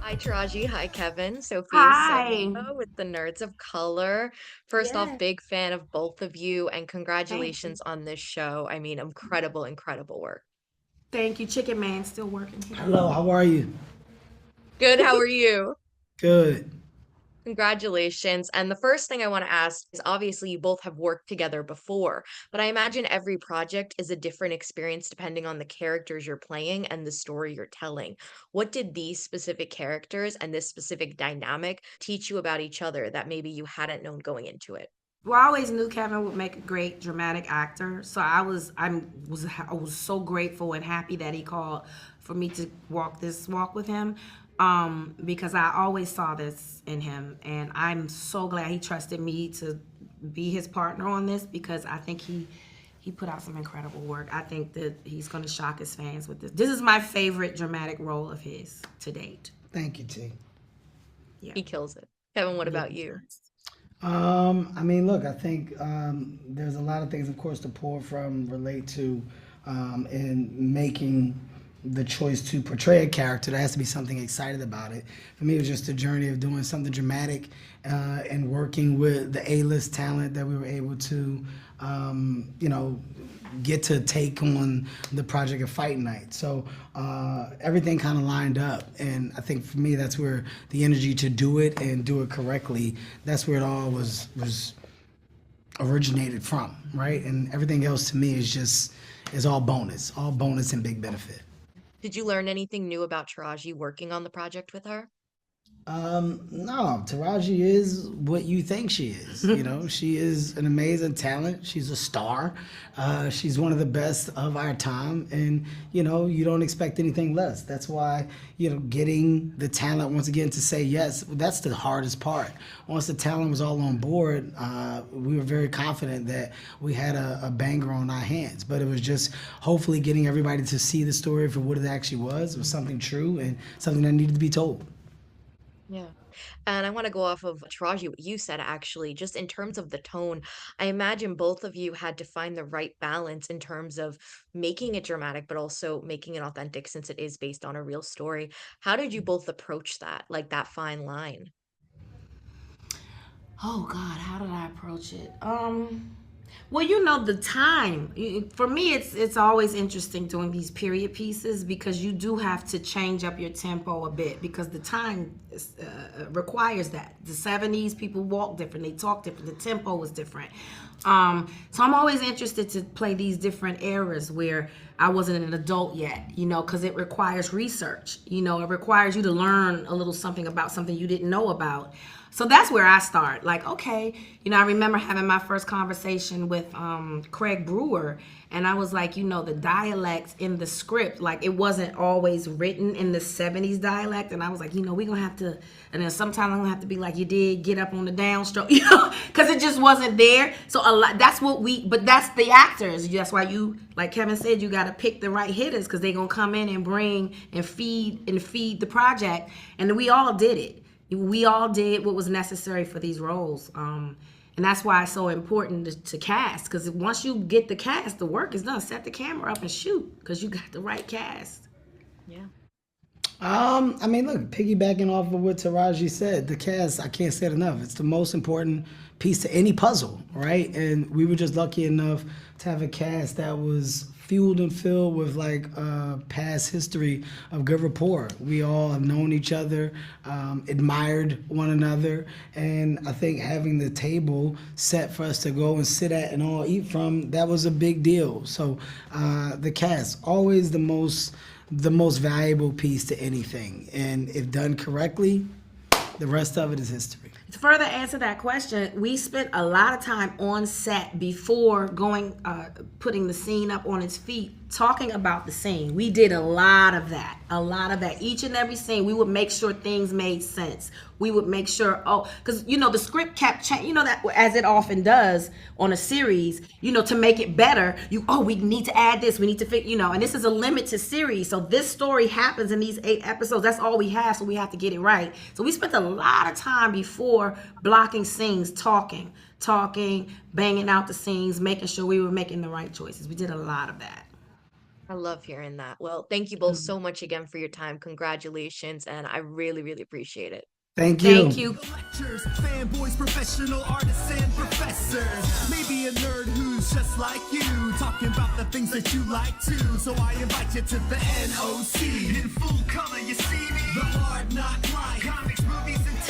Hi, Taraji. Hi, Kevin. Sophia Hi. with the Nerds of Color. First off, Yes. big fan of both of you, and Thank you. congratulations on this show. I mean, incredible, incredible work. Thank you. Chicken Man still working here. Hello, how are you? Good. How are you? Good. Congratulations. And the first thing I want to ask is obviously you both have worked together before, but I imagine every project is a different experience depending on the characters you're playing and the story you're telling. What did these specific characters and this specific dynamic teach you about each other that maybe you hadn't known going into it? Well, I always knew Kevin would make a great dramatic actor, so I was so grateful and happy that he called for me to walk this walk with him, because I always saw this in him, and I'm so glad he trusted me to be his partner on this because I think he put out some incredible work. I think that he's going to shock his fans with this. This is my favorite dramatic role of his to date. Thank you, T. Yeah. He kills it. Kevin, what Yeah, about he you? does. I mean, look, I think there's a lot of things, of course, to pull from, relate to, in making the choice to portray a character. There has to be something excited about it. For me, it was just a journey of doing something dramatic and working with the A-list talent that we were able to, you know, get to take on the project of Fight Night. So everything kind of lined up, and I think for me that's where the energy to do it and do it correctly. That's where it all was originated from, right? And everything else to me is all bonus and big benefit. Did you learn anything new about Taraji working on the project with her? No, Taraji is what you think she is. You know, she is an amazing talent. She's a star. She's one of the best of our time, and you know, you don't expect anything less. That's why getting the talent once again to say yes. That's the hardest part. Once the talent was all on board, we were very confident that we had a banger on our hands. But it was just hopefully getting everybody to see the story for what it actually was. It was something true and something that needed to be told. Yeah. And I want to go off of Taraji, what you said actually, just in terms of the tone. I imagine both of you had to find the right balance in terms of making it dramatic, but also making it authentic since it is based on a real story. How did you both approach that, like that fine line? Oh God, how did I approach it? Well, you know the time. For me, it's always interesting doing these period pieces because you do have to change up your tempo a bit because the time requires that. The '70s people walk different, they talk different, the tempo was different. So I'm always interested to play these different eras where I wasn't an adult yet, because it requires research. It requires you to learn a little something about something you didn't know about. So that's where I start. Like, okay, I remember having my first conversation with Craig Brewer, and I was like, the dialect in the script, like it wasn't always written in the '70s dialect, and I was like, we're gonna have to, and then sometimes I'm gonna have to be like, you did get up on the downstroke, because it just wasn't there. So a lot. But that's the actors. That's why like Kevin said, you got to pick the right hitters because they're gonna come in and bring and feed the project, and we all did it. We all did what was necessary for these roles. And that's why it's so important to cast, because once you get the cast, the work is done. Set the camera up and shoot because you got the right cast. Yeah. I mean, look, piggybacking off of what Taraji said, the cast, I can't say it enough. It's the most important piece to any puzzle, right? And we were just lucky enough to have a cast that was fueled and filled with like past history of good rapport. We all have known each other, admired one another, and I think having the table set for us to go and sit at and all eat from, that was a big deal. So the cast, always the most valuable piece to anything. And if done correctly, the rest of it is history. To further answer that question, we spent a lot of time on set before putting the scene up on its feet, talking about the scene. We did a lot of that. Each and every scene, we would make sure things made sense. We would make sure, because the script kept changing. That as it often does on a series. To make it better, we need to add this. We need to fit. And this is a limited series, so this story happens in these 8 episodes. That's all we have, so we have to get it right. So we spent a lot of time before blocking scenes, talking, banging out the scenes, making sure we were making the right choices. We did a lot of that. I love hearing that. Well, thank you both so much again for your time. Congratulations, and I really, really appreciate it. Thank Thank you. you. Lectures, fanboys, professional artists, and professors. Maybe a nerd who's just like you, talking about the things that you like too. So I invite you to the NOC. In full color, you see me. The hard knock life, comics, movies, and